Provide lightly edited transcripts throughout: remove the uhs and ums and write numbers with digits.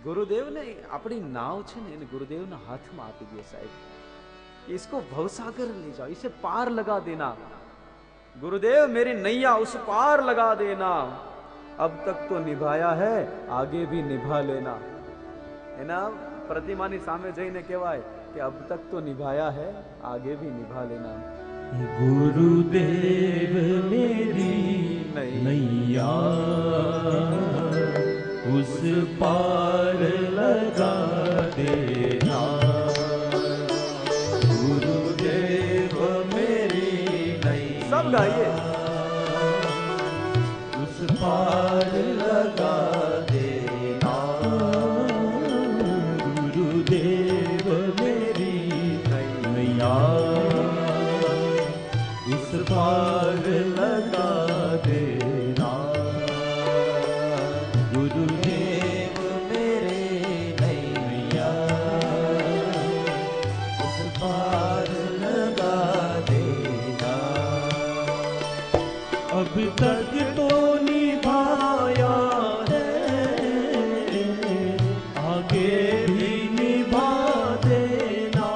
गुरुदेव ने अपनी नाव छे ने गुरुदेव ने हाथ में आपी दिए साहेब, इसको भवसागर ले जाओ, इसे पार लगा देना। गुरुदेव मेरी नैया उस पार लगा देना, अब तक तो निभाया है आगे भी निभा लेना। एना प्रतिमानी सामे जईने कहेवाय कि अब तक तो निभाया है आगे भी निभा लेना। गुरुदेव मेरी नैया उस पार लगा देना, गुरुदेव मेरी नैया सब गाइए, उस पार लगा देना, गुरुदेव मेरी नैया उस पार लगा देना, गुरुदेव मेरे नैया उस पार लगा देना। अब तक तो निभाया है आगे भी निभा देना,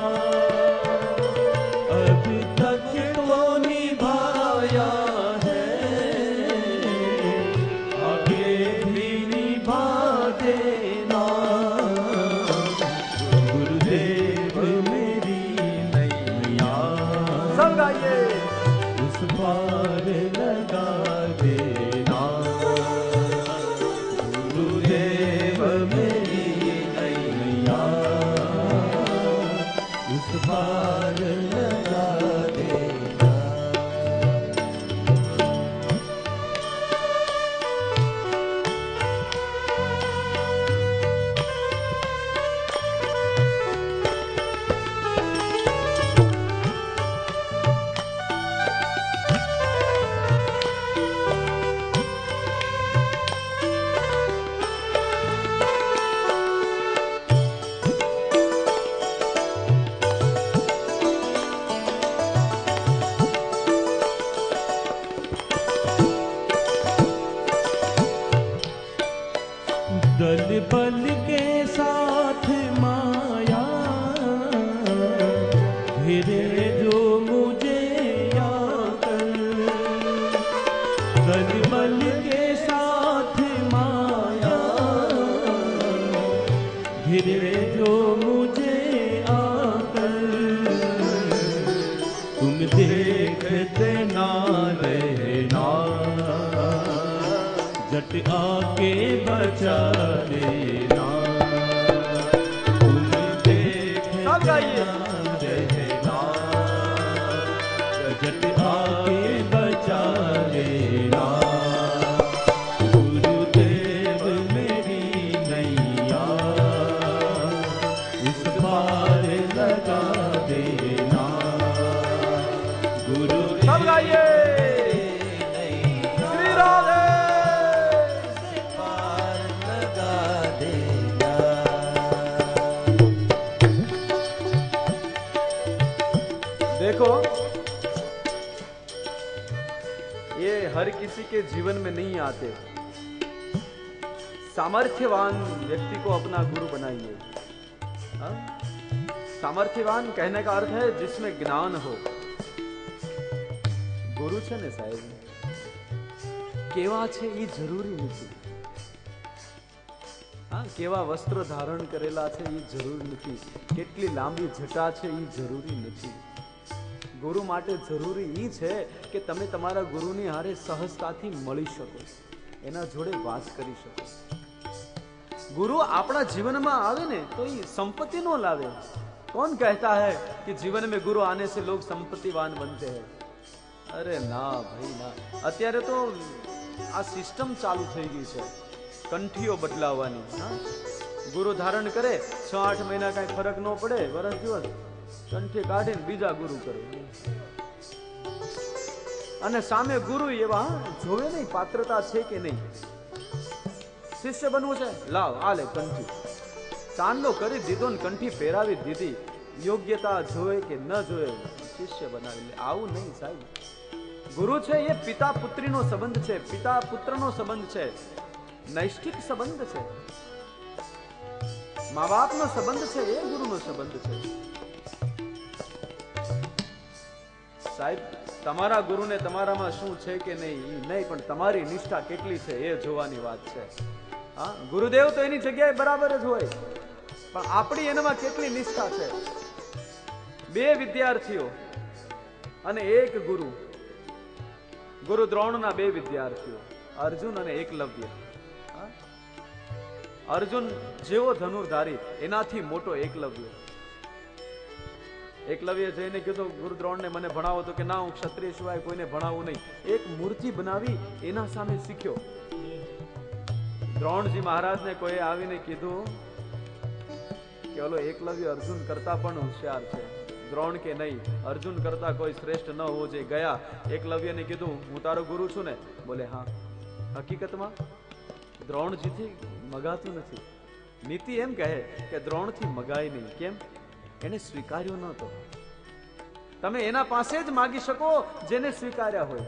अब तक तो निभाया है आगे भी निभा देना, गुरुदेव मेरी नैया सब गाइए, उस पार लगा देना, गुरुदेव मेरी नैया उस पार लगा देना। दल बल के साथ माया घेरे जो मुझे आकर, दल बल के साथ माया घेरे जो मुझे आकर, तुम देखते ना रहना झट आके बचा लेना, तुम देखना रहना झट आके बचा लेना, गुरुदेव मेरी नैया इस पार लगा देना, गुरुदेव सब गाइए, श्री राधे। देखो ये हर किसी के जीवन में नहीं आते। सामर्थ्यवान व्यक्ति को अपना गुरु बनाइए। हाँ? सामर्थ्यवान कहने का अर्थ है जिसमें ज्ञान हो। गुरु છે ને સાહેબ કેવા છે એ જરૂરી નથી। હા, કેવા વસ્ત્ર ધારણ કરેલા છે એ જરૂરી નથી, કેટલી લાંબી જટા છે એ જરૂરી નથી। ગુરુ માટે જરૂરી એ છે કે તમે તમારા ગુરુની હારે સહજતાથી મળી શકો, એના જોડે વાત કરી શકો। गुरु अपना जीवन में आवे ने तो ये संपत्ति नो लावे। कौन कहता है कि जीवन में गुरु आने से लोग संपत्तिवान बनते हैं? अरे ना भाई ना। अत्यारे तो आ सिस्टम चालू થઈ ગઈ છે કંઠીઓ બદલાવવાની। હા, ગુરુ ધારણ કરે 6-8 મહિના કઈ ફરક ન પડે, વર્ષ દિવસ કંઠી કાઢીને બીજા ગુરુ કરે અને સામે ગુરુ એવા જોવે નહીં પાત્રતા છે કે નહીં। शिष्य बनवू है, लाव आले कंठी चांदलो करी दीधो ने कंठी पहेरावी दीधी, योग्यता जोए के न जोए शिष्य बनावी ले। आवू नहीं साहब। गुरु छे ये पिता पुत्री नो संबंध छे, पिता पुत्र नो संबंध छे, नैष्ठिक संबंध छे। મા બાપનો સંબંધ છે એ ગુરુનો સંબંધ છે. સાહેબ, તમારા ગુરુને તમારામાં શું છે કે નહીં પણ તમારી નિષ્ઠા કેટલી છે એ જોવાની વાત છે. હા, ગુરુદેવ તો એની જગ્યાએ બરાબર જ હોય, પણ આપણી એનામાં કેટલી નિષ્ઠા છે. બે વિદ્યાર્થીઓ અને એક ગુરુ. ગુરુ દ્રોણના બે વિદ્યાર્થીઓ, અર્જુન અને એકલવ્ય. અર્જુન જેવો ધનુર્ધારી, એનાથી મોટો એકલવ્ય. એકલવ્ય જઈને કીધું ગુરુ દ્રોણને મને ભણાવો, તો કે ના, હું ક્ષત્રિય સિવાય કોઈને ભણાવું નહીં. એક મૂર્તિ બનાવી એના સામે શીખ્યો. દ્રોણજી મહારાજને કોઈ આવીને કીધું કે ઓલો એકલવ્ય અર્જુન કરતા પણ હોશિયાર છે. દ્રોણ કે નહીં, અર્જુન કરતા કોઈ શ્રેષ્ઠ ન હોવો જોઈએ. ગયા એકલવ્યને કીધું હું તારો ગુરુ છું ને? બોલે હા. હકીકતમાં દ્રોણજીથી મગાતું નથી. નીતિ એમ કહે કે દ્રોણથી મગાય નહીં. કેમ? એને સ્વીકાર્યો નહોતો. તમે એના પાસે જ માગી શકો જેને સ્વીકાર્યા હોય.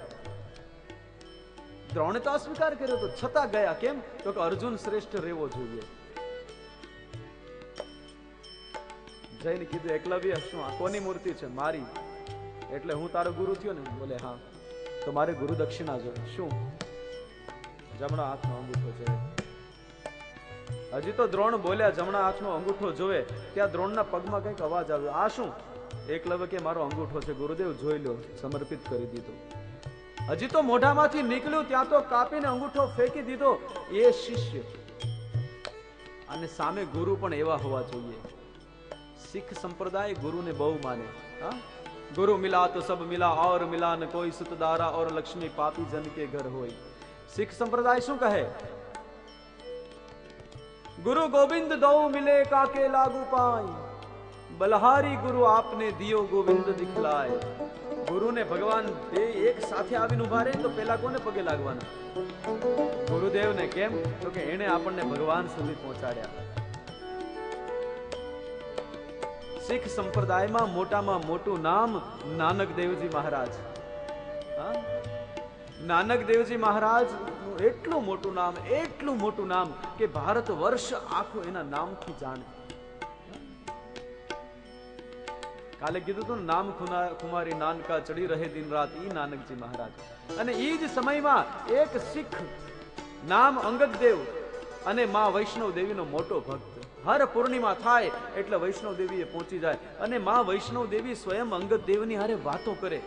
દ્રોણે તો અસ્વીકાર કર્યો તો છતાં ગયા. કેમ? તો કે અર્જુન શ્રેષ્ઠ રહેવો જોઈએ. જઈને કીધું એકલવ્ય શું આ કોની મૂર્તિ છે? મારી. એટલે હું તારો ગુરુ થયો ને? બોલે હા. તો મારે ગુરુ દક્ષિણા જોઈએ. શું? જમણા હાથનો અંગૂઠો જોઈએ. હજી તો દ્રોણ બોલ્યા જમણા હાથનો અંગૂઠો જોવે ત્યાં દ્રોણના પગમાં કંઈક અવાજ આવ્યો. આ શું? એકલવ્ય કે મારો અંગૂઠો છે. ગુરુદેવ જોઈ લો. સમર્પિત કરી દીધો. હજી તો મોઢામાંથી નીકળ્યું ત્યાં તો કાપીને અંગૂઠો ફેંકી દીધો. એ શિષ્ય. અને સામે ગુરુ પણ એવા હોવા જોઈએ. सिख संप्रदाय गुरु ने बहु माने. हाँ, गुरु मिला तो सब मिला और मिला न कोई सुतदारा और लक्ष्मी पापी जन के घर होई. सिख संप्रदाय શું કહે? गुरु गोविंद दो मिले काके लागू पाई, बलहारी गुरु आपने दियो गोविंद दिखलाए. गुरु ने भगवान બે એક સાથે આવીને ઉભા રહે તો પેલા કોને પગે લાગવાના? ગુરુદેવ ને. કેમ? તો કે એને આપણને ભગવાન સુધી પહોંચાડ્યા. सिख संप्रदाय में मोटा मोटू नाम नानक देवजी महाराज. नानक देवजी महाराज एटलू मोटू नाम के भारत वर्ष आखो एना नाम थी जाने. काले कीधुं तो नाम कुमारी नानका चढ़ी रहे दिन रात. ई नानक जी महाराज. अने ई ज समय में एक सिख नाम अंगद देव अने मां वैष्णव देवी नो मोटो भक्त. हर पूर्णिमा थाय એટલે વૈષ્ણવ દેવીએ પહોંચી જાય અને માં વૈષ્ણવ દેવી સ્વયં અંગદ દેવની હારે વાતો કરે.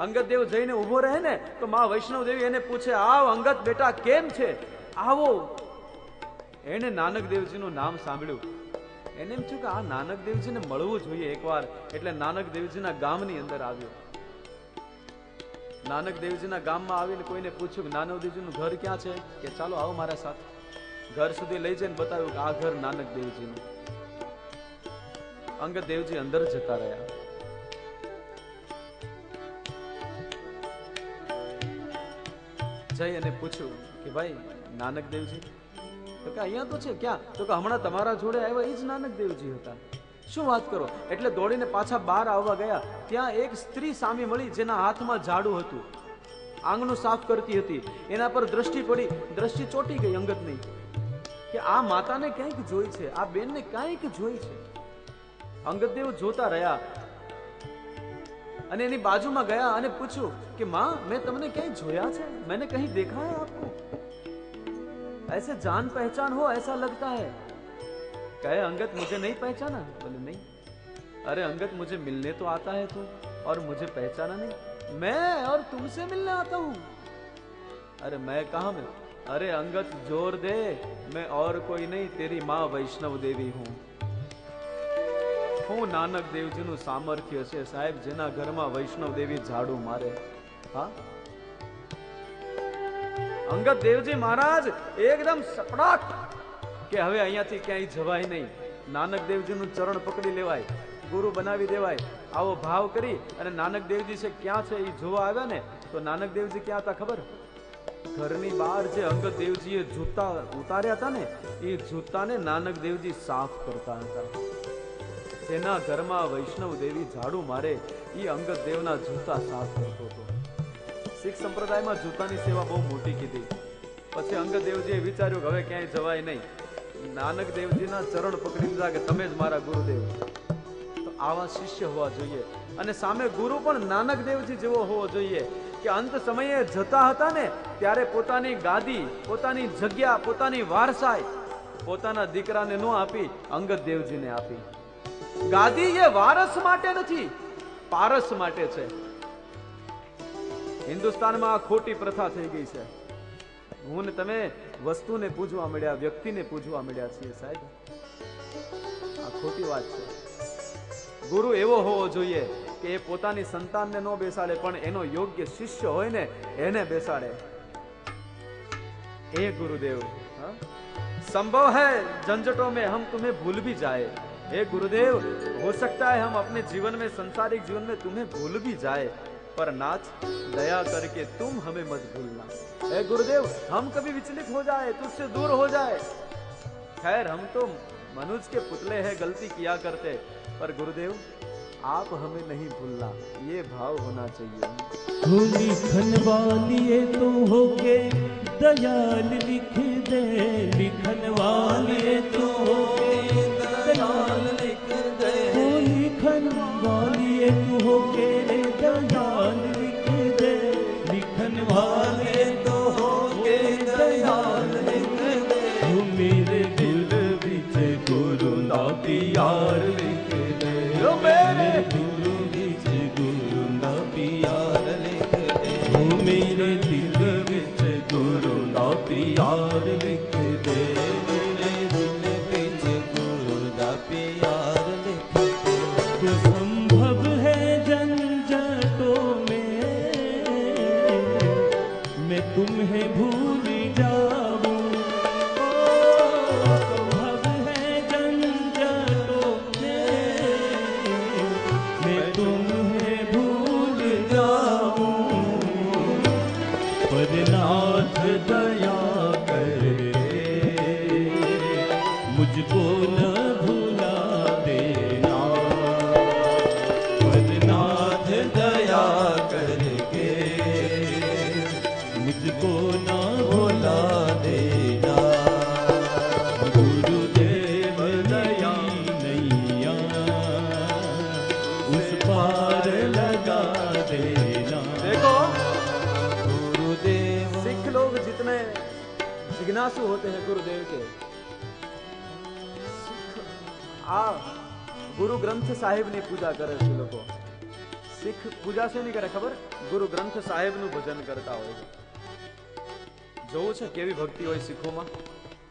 અંગદ દેવ જઈને ઊભો રહે ને તો માં વૈષ્ણવ દેવી એને પૂછે, આવ અંગદ બેટા, કેમ છે? આવો. એને નાનક દેવજીનું નામ સાંભળ્યું. એને એમ થયું કે આ નાનક દેવજીને મળવું જોઈએ એકવાર. એટલે નાનક દેવજીના ગામની અંદર આવ્યો. નાનક દેવજીના ગામમાં આવીને કોઈને પૂછ્યું કે નાનક દેવજીનું ઘર ક્યાં છે? કે ચાલો આવો મારા સાથે. घर सुधी लई जईने बताव्युं कि आ घर नानक देवजीनुं. अंगद देवजी अंदर जता रह्या. जई अने पूछ्युं कि भाई नानक देवजी? तो के अहींया तो छे. क्या? तो के हमणां तमारा जोडे आव्या ई ज नानक देवजी हता. शुं वात करो? एटले दौड़ीने पाछा बहार आववा गया. त्यां एक स्त्री सामे मळी जेना हाथमां झाडू हतुं. आंगणुं साफ करती हती. एना पर दृष्टि पड़ी. दृष्टि ચોટી ગઈ અંગદની કે આ માતાને કંઈક જોઈ છે, આ બેનને કંઈક જોઈ છે. અંગદદેવ જોતા રહ્યા અને એની બાજુમાં ગયા અને પૂછ્યું कि माँ, मैं तुमने कहीं जोया है? मैंने कहीं देखा है आपको? ऐसे जान पहचान हो ऐसा लगता है. कहे अंगद मुझे नहीं पहचाना? बोले नहीं. अरे अंगद मुझे मिलने तो आता है तू और मुझे पहचाना नहीं? मैं और तुमसे मिलने आता हूँ. अरे मैं कहाँ में? अरे अंगद जोर दे, मैं और कोई नहीं, तेरी माँ वैष्णव देवी हूँ. હું નાનક દેવજીનું સામર્થ્ય છે સાહેબ, જેના ઘરમાં વૈષ્ણવ દેવી ઝાડુ મારે. હા, અંગદ દેવજી મહારાજ એકદમ સપડાટ કે હવે અહીંયાથી ક્યાંય જવાય નહીં. નાનક દેવજીનું ચરણ પકડી લેવાય, ગુરુ બનાવી દેવાય. આવો ભાવ કરી અને નાનક દેવજી છે ક્યાં છે એ જોવા આવ્યા ને તો નાનક દેવજી ક્યાં હતા ખબર? ઘરની બહાર જે અંગદ દેવજીએ જૂતા ઉતાર્યા હતા ને એ જૂતાને નાનક દેવજી સાફ કરતા હતા. જેના ઘરમાં વૈષ્ણવ દેવી ઝાડુ મારે એ અંગદ દેવના જૂતા સાફ કરતો હતો. શીખ સંપ્રદાયમાં જૂતાની સેવા બહુ મોટી કીધી. પછી અંગદ દેવજીએ વિચાર્યું કે હવે ક્યાંય જવાય નહીં. નાનક દેવજીના ચરણ પકડી લીધા કે તમે જ મારા ગુરુદેવ. તો આવા શિષ્ય હોવા જોઈએ. અને સામે ગુરુ પણ નાનક દેવજી જેવો હોવો જોઈએ કે અંત સમયે જતા હતા ને ત્યારે પોતાની ગાદી, પોતાની જગ્યા, પોતાની વારસાઈ પોતાના દીકરાને ન આપી, અંગદ દેવજીને આપી. ગાદી એ વારસ માટે નથી, પારસ માટે છે. હિન્દુસ્તાનમાં આ ખોટી પ્રથા થઈ ગઈ છે. હું ને તમે વસ્તુને પૂજવા મળ્યા, વ્યક્તિને પૂજવા મળ્યા છીએ સાહેબ. આ ખોટી વાત છે. ગુરુ એવો હોવો જોઈએ કે એ પોતાની સંતાનને ન બેસાડે, પણ એનો યોગ્ય શિષ્ય હોય ને એને બેસાડે. એ गुरुदेव संभव है झंझटों में हम तुम्हें भूल भी जाए. हे गुरुदेव, हो सकता है हम अपने जीवन में, संसारिक जीवन में तुम्हें भूल भी जाए, पर नाथ दया करके तुम हमें मत भूलना. हे गुरुदेव, हम कभी विचलित हो जाए, तुझसे दूर हो जाए, खैर हम तो मनुष्य के पुतले हैं, गलती किया करते, पर गुरुदेव आप हमें नहीं भूलना, ये भाव होना चाहिए. लिखन वाली तो होके दयाल लिख दे, लिखन वाली तो होके दयाल लिख दे, लिखन वाली तो होके दयाल लिख दे, लिखन वाले तो होके दयाल लिख दे, मेरे दिल विच गुरु दा प्यार लिख दे, मेरे दिल विच गुरु दा प्यार लिख दे, मेरे दिल विच गुरु दा प्यार लिख दे, मेरे दिल विच गुरु दा प्यार लिख दे. तो संभव है झंझटों में मैं तुम्हें भूल जाऊं, संभव है झंझटों में मैं तुम्हें भूल जाऊं, पर नाथ दया करके मुझको न भुला देना, पर नाथ दया करके मुझको न भुला देना. गुरुदेव दया नैया उस पार लगा देना. देखो, गुरुदेव सिख लोग जितने जिज्ञासु होते हैं गुरुदेव के, आ गुरु ग्रंथ साहिब ની પૂજા કરે છે લોકો. સિખ પૂજા છે નહીં કરે ખબર, ગુરુ ગ્રંથ સાહિબ નું ભજન કરતા હોય છે. જોવું છે કેવી ભક્તિ હોય સિખોમાં.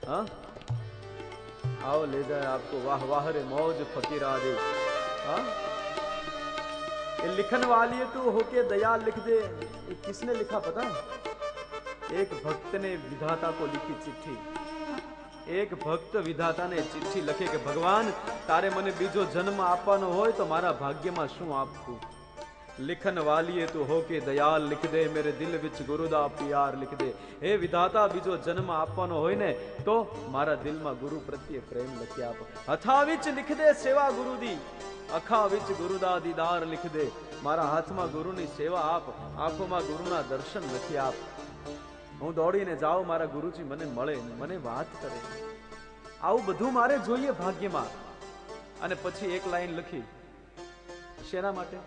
હા, आओ ले जाए आपको वाह वाह रे मौज फकीरा दे. हाँ, ये लिखन वाली तू होके दया लिख दे, ये किसने लिखा पता है? एक भक्त ने विधाता को लिखी चिट्ठी. एक भक्त विधाता ने चिट्ठी लखे કે ભગવાન, તારે મને બીજો જન્મ આપવાનો હોય તો મારા ભાગ્યમાં શું આપવું? लिखन वाली तू होके दयाल लिख दे, मेरे दिल विच गुरुदा प्यार लिख दे. हे विधाता, बीजो जन्म आपવાનો હોય ને તો મારા દિલમાં ગુરુ પ્રત્યે પ્રેમ લખી આપ. હથા વિચ लिख દે સેવા ગુરુદી, અખા વિચ ગુરુદા દીદાર लिख દે. મારા હાથમાં ગુરુની સેવા આપ, આંખોમાં ગુરુના દર્શન લખી આપ. હું દોડીને જાઉં, મારા ગુરુજી મને મળે, મને વાત કરે. આવું બધું મારે જોઈએ ભાગ્યમાં. અને પછી એક લાઈન લખી, શેના માટે?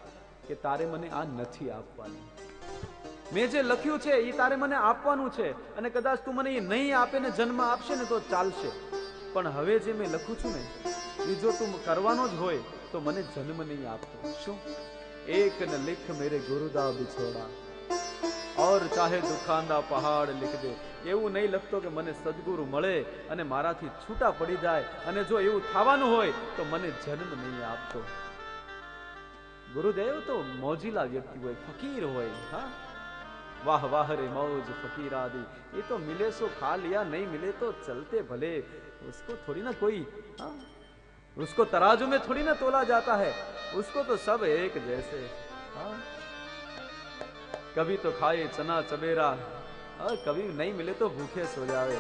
કે તારે મને આ નથી આપવાનું. મેં જે લખ્યું છે એ તારે મને આપવાનું છે, અને કદાચ તું મને એ નહીં આપે ને જન્મ આપશે ને તો ચાલશે, પણ હવે જે મેં લખું છું ને એ જો તું કરવાનો જ હોય તો મને જન્મ નહીં આપતો. શું? એક ન લિખ મેરે ગુરુદા બિછોડા, और चाहे दुखांदा पहाड़ लिख दे. એવું નહીં લખતો કે મને સદગુરુ મળે અને મારાથી છૂટા પડી જાય, અને જો એવું થવાનું હોય તો મને જન્મ નહીં આપતો. गुरुदेव तो मौजिला व्यक्ति હોય, फकीर હોય. हाँ, वाह वाह रे मौज फकीर आदि. ये तो मिले सो खा लिया, नहीं मिले तो चलते भले. उसको थोड़ी ना कोई, हाँ, उसको तराजू में थोड़ी ना तोला जाता है. उसको तो सब एक जैसे. हाँ, कभी तो खाए चना चबेरा, और कभी नहीं मिले तो भूखे सो जावे.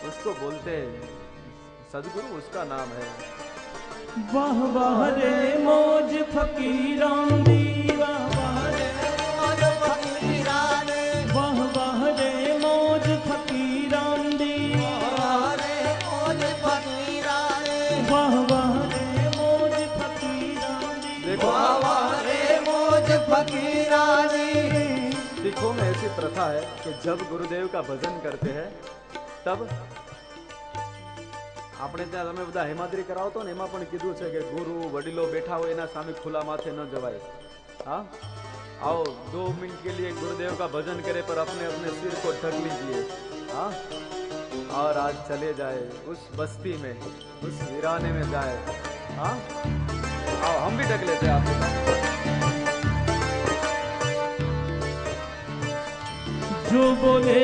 उसको बोलते हैं सदगुरु, उसका नाम है. वाह वाह रे मौज फकीरां दी, वाह वाह रे मौज फकीरां दी, वाह वाह रे मौज फकीरां दी, वाह रे मौज वाह वाह रे मौज फकीरानी देखो वाह वाह रे मौज फकीरानी सिखों में ऐसी प्रथा है कि जब गुरुदेव का भजन करते हैं तब આપણે ત્યાં તમે બધા હેમાદ્રી કરાવો તો ને એમાં પણ કીધું છે કે ગુરુ વડીલો બેઠા હોય એના સામે ખુલ્લા માથે ન જવાય हाँ आओ 2 मिनट के लिए गुरुदेव का भजन करे पर अपने अपने सिर को ढक लीजिए हाँ और आज चले जाए उस बस्ती में उस वीराने में जाए हाँ आओ हम भी ढक लेते हैं आपके साथ जो बोले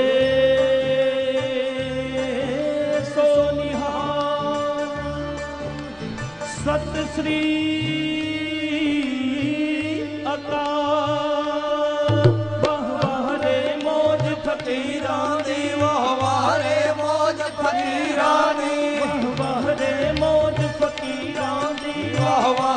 सो निहाल सत श्री अकाल वाह वाह रे मौज फकीरानी वाह वाह रे मौज फकीरानी वाह वाह रे मौज फकीरानी वाह वाह